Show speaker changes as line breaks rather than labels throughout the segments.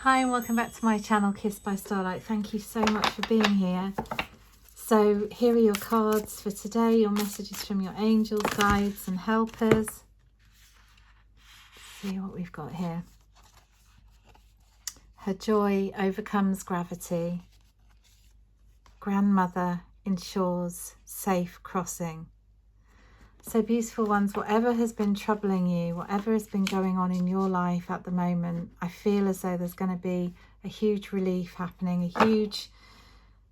Hi and welcome back to my channel, Kissed by Starlight. Thank you so much for being here. So here are your cards for today, your messages from your angels, guides and helpers. Let's see what we've got here. Her joy overcomes gravity. Grandmother ensures safe crossing. So beautiful ones, whatever has been troubling you, whatever has been going on in your life at the moment, I feel as though there's going to be a huge relief happening,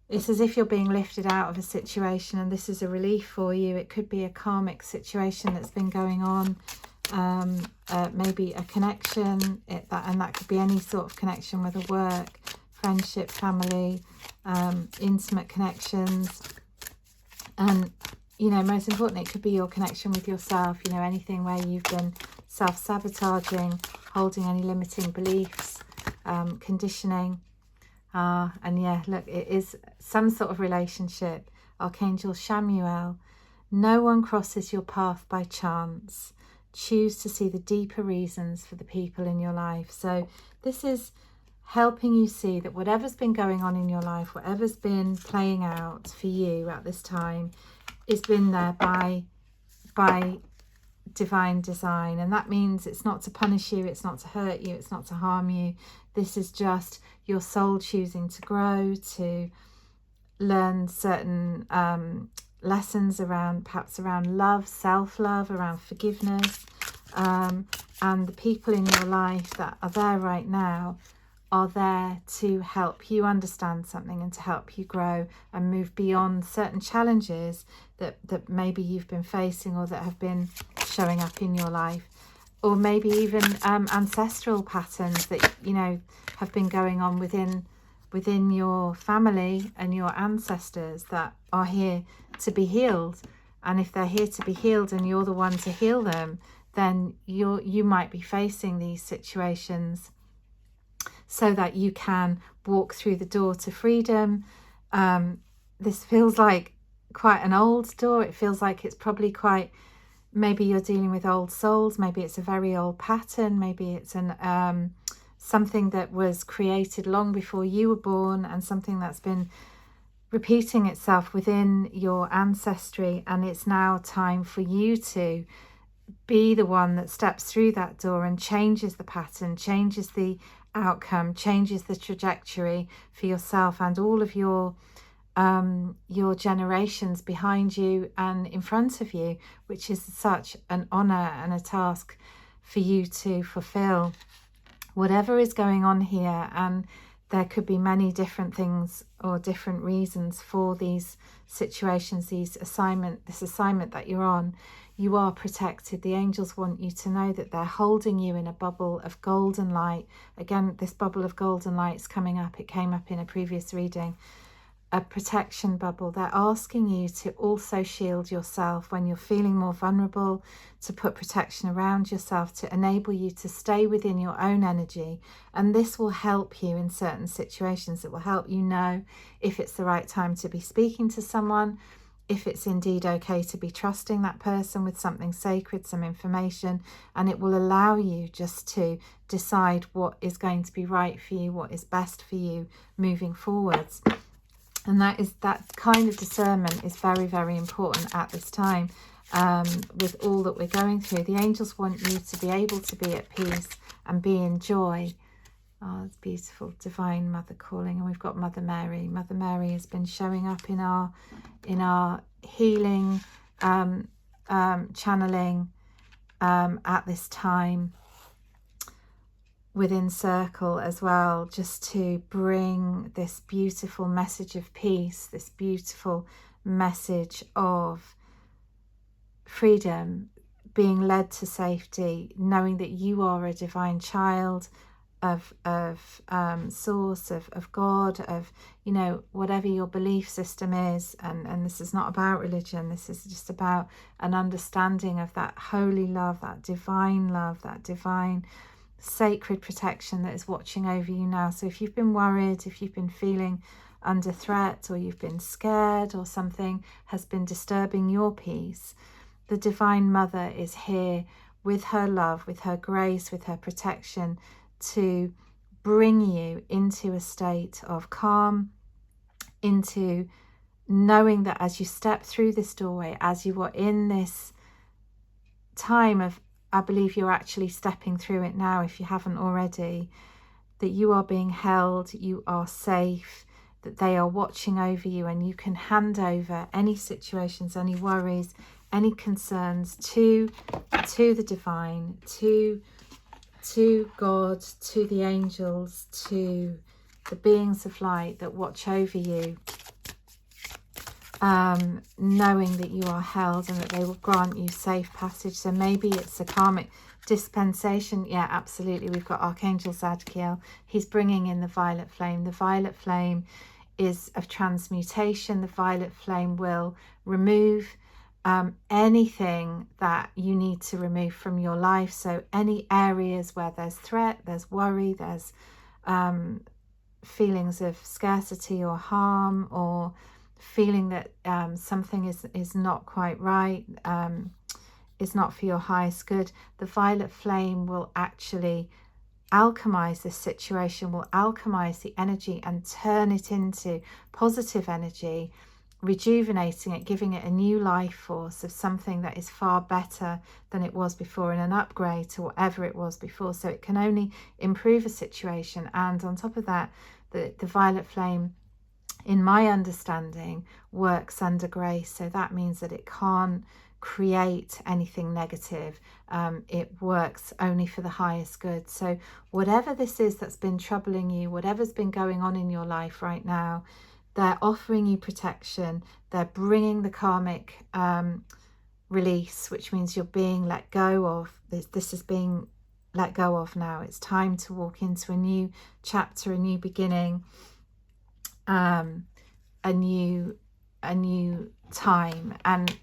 it's as if you're being lifted out of a situation and this is a relief for you. It could be a karmic situation that's been going on, maybe a connection, and that could be any sort of connection, whether work, friendship, family, intimate connections, and most importantly, it could be your connection with yourself, anything where you've been self-sabotaging, holding any limiting beliefs, conditioning. And yeah, look, it is some sort of relationship. Archangel Shamuel, no one crosses your path by chance. Choose to see the deeper reasons for the people in your life. So this is helping you see that whatever's been going on in your life, whatever's been playing out for you at this time, is been there by divine design. And that means it's not to punish you, it's not to hurt you, it's not to harm you. This is just your soul choosing to grow, to learn certain lessons perhaps around love, self-love, around forgiveness, and the people in your life that are there right now are there to help you understand something and to help you grow and move beyond certain challenges that maybe you've been facing or that have been showing up in your life, or maybe even ancestral patterns that have been going on within your family and your ancestors that are here to be healed. And if they're here to be healed and you're the one to heal them, then you might be facing these situations so that you can walk through the door to freedom. This feels like quite an old door. It feels like it's probably maybe you're dealing with old souls, maybe it's a very old pattern, maybe it's something that was created long before you were born and something that's been repeating itself within your ancestry, and it's now time for you to be the one that steps through that door and changes the pattern, changes the outcome, changes the trajectory for yourself and all of your generations behind you and in front of you, which is such an honor and a task for you to fulfill. Whatever is going on here, and there could be many different things or different reasons for these situations, this assignment that you're on, you are protected. The angels want you to know that they're holding you in a bubble of golden light. Again, this bubble of golden light is coming up. It came up in a previous reading. A protection bubble. They're asking you to also shield yourself when you're feeling more vulnerable, to put protection around yourself, to enable you to stay within your own energy. And this will help you in certain situations. It will help you know if it's the right time to be speaking to someone, if it's indeed okay to be trusting that person with something sacred, some information, and it will allow you just to decide what is going to be right for you, what is best for you moving forwards. And that kind of discernment is very, very important at this time, with all that we're going through. The angels want you to be able to be at peace and be in joy. Oh, it's beautiful. Divine Mother calling. And we've got Mother Mary. Mother Mary has been showing up in our healing, channeling at this time, within Circle as well, just to bring this beautiful message of peace, this beautiful message of freedom, being led to safety, knowing that you are a divine child of source, of God, of whatever your belief system is. And this is not about religion. This is just about an understanding of that holy love, that divine sacred protection that is watching over you now. So if you've been worried, if you've been feeling under threat, or you've been scared, or something has been disturbing your peace, the Divine Mother is here with her love, with her grace, with her protection, to bring you into a state of calm, into knowing that as you step through this doorway, as you are in this time of, I believe you're actually stepping through it now if you haven't already, that you are being held, you are safe, that they are watching over you, and you can hand over any situations, any worries, any concerns to the divine, to God, to the angels, to the beings of light that watch over you, knowing that you are held and that they will grant you safe passage. So maybe it's a karmic dispensation. Yeah, absolutely. We've got Archangel Zadkiel. He's bringing in the violet flame. The violet flame is of transmutation. The violet flame will remove anything that you need to remove from your life. So any areas where there's threat, there's worry, there's feelings of scarcity or harm, or feeling that something is not quite right, is not for your highest good, the violet flame will actually alchemize this situation, will alchemize the energy and turn it into positive energy, rejuvenating it, giving it a new life force of something that is far better than it was before, and an upgrade to whatever it was before. So it can only improve a situation. And on top of that, the violet flame, in my understanding, works under grace. So that means that it can't create anything negative. It works only for the highest good. So whatever this is that's been troubling you, whatever's been going on in your life right now, they're offering you protection. They're bringing the karmic release, which means you're being let go of. This is being let go of now. It's time to walk into a new chapter, a new beginning, a new time. And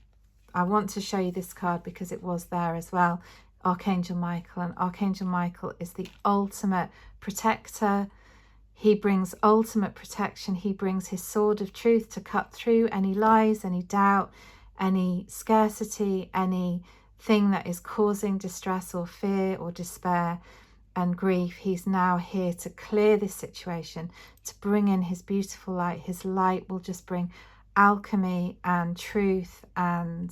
I want to show you this card because it was there as well. Archangel Michael. And Archangel Michael is the ultimate protector. He brings ultimate protection. He brings his sword of truth to cut through any lies, any doubt, any scarcity, anything that is causing distress or fear or despair and grief. He's now here to clear this situation, to bring in his beautiful light. His light will just bring alchemy and truth and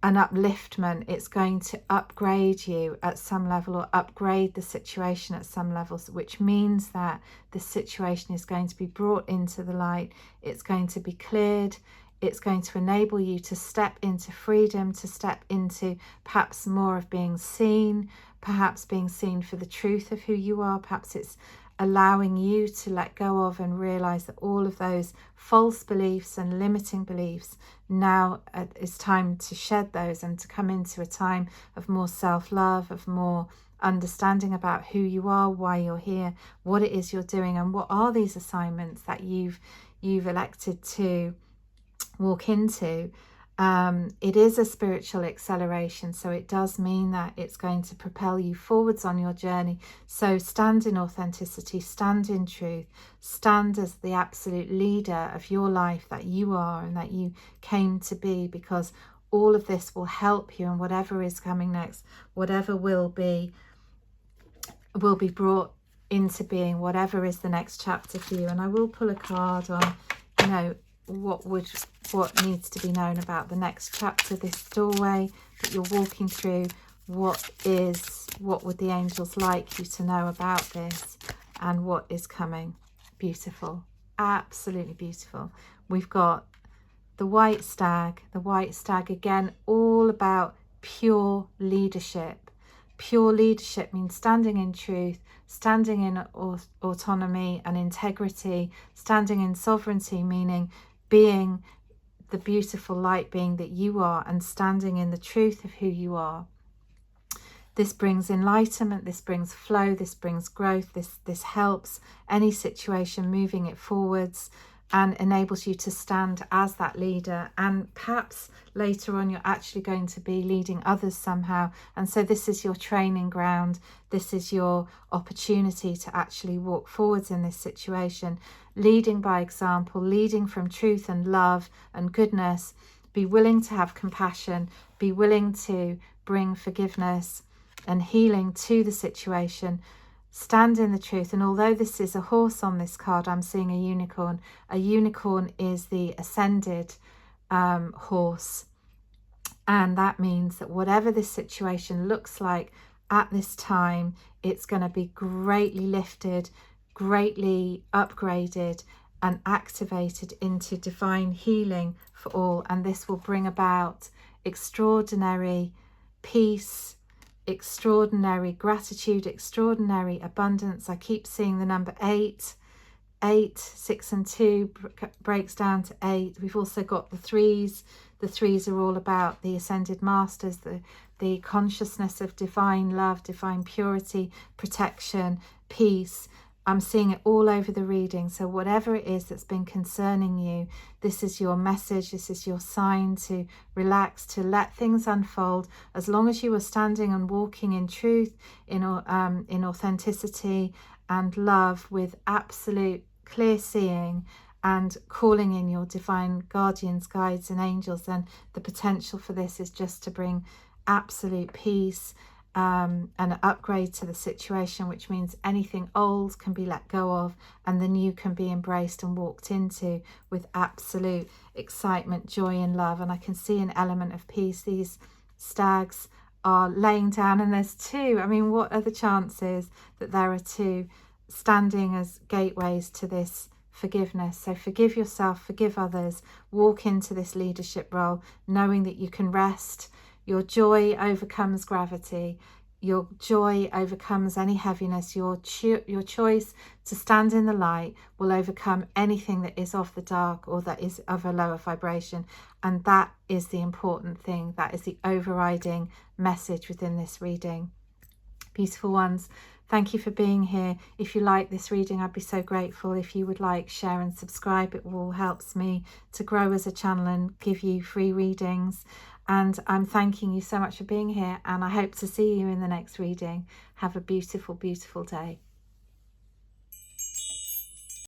an upliftment. It's going to upgrade you at some level, or upgrade the situation at some levels, which means that the situation is going to be brought into the light. It's going to be cleared. It's going to enable you to step into freedom, to step into perhaps more of being seen, perhaps being seen for the truth of who you are. Perhaps it's allowing you to let go of and realize that all of those false beliefs and limiting beliefs, now it's time to shed those and to come into a time of more self-love, of more understanding about who you are, why you're here, what it is you're doing, and what are these assignments that you've elected to walk into. It is a spiritual acceleration, so it does mean that it's going to propel you forwards on your journey. So stand in authenticity, stand in truth, stand as the absolute leader of your life that you are and that you came to be, because all of this will help you, and whatever is coming next, whatever will be brought into being, whatever is the next chapter for you. And I will pull a card on, what needs to be known about the next chapter, this doorway that you're walking through. What would the angels like you to know about this, and what is coming? Beautiful, absolutely beautiful. We've got the white stag. The white stag, again, all about pure leadership. Pure leadership means standing in truth, standing in autonomy and integrity, standing in sovereignty, meaning being the beautiful light being that you are, and standing in the truth of who you are. This brings enlightenment, this brings flow, this brings growth, this helps any situation, moving it forwards, and enables you to stand as that leader. And perhaps later on you're actually going to be leading others somehow, and so this is your training ground. This is your opportunity to actually walk forwards in this situation, leading by example, leading from truth and love and goodness. Be willing to have compassion, be willing to bring forgiveness and healing to the situation, stand in the truth. And although this is a horse on this card, I'm seeing a unicorn. A unicorn is the ascended horse. And that means that whatever this situation looks like at this time, it's going to be greatly lifted, greatly upgraded and activated into divine healing for all. And this will bring about extraordinary peace, extraordinary gratitude, extraordinary abundance. I keep seeing the number 8. 8, 6 and 2 breaks down to 8. We've also got the 3s. The 3s are all about the ascended masters, the consciousness of divine love, divine purity, protection, peace. I'm seeing it all over the reading. So whatever it is that's been concerning you, this is your message. This is your sign to relax, to let things unfold. As long as you are standing and walking in truth, in authenticity and love, with absolute clear seeing and calling in your divine guardians, guides and angels, then the potential for this is just to bring absolute peace, and an upgrade to the situation, which means anything old can be let go of and the new can be embraced and walked into with absolute excitement, joy and love. And I can see an element of peace. These stags are laying down, and there's 2. I mean, what are the chances that there are 2 standing as gateways to this forgiveness? So forgive yourself, forgive others, walk into this leadership role knowing that you can rest. Your joy overcomes gravity. Your joy overcomes any heaviness. Your choice to stand in the light will overcome anything that is of the dark or that is of a lower vibration. And that is the important thing. That is the overriding message within this reading. Beautiful ones, thank you for being here. If you like this reading, I'd be so grateful if you would like, share and subscribe. It all helps me to grow as a channel and give you free readings. And I'm thanking you so much for being here, and I hope to see you in the next reading. Have a beautiful, beautiful day.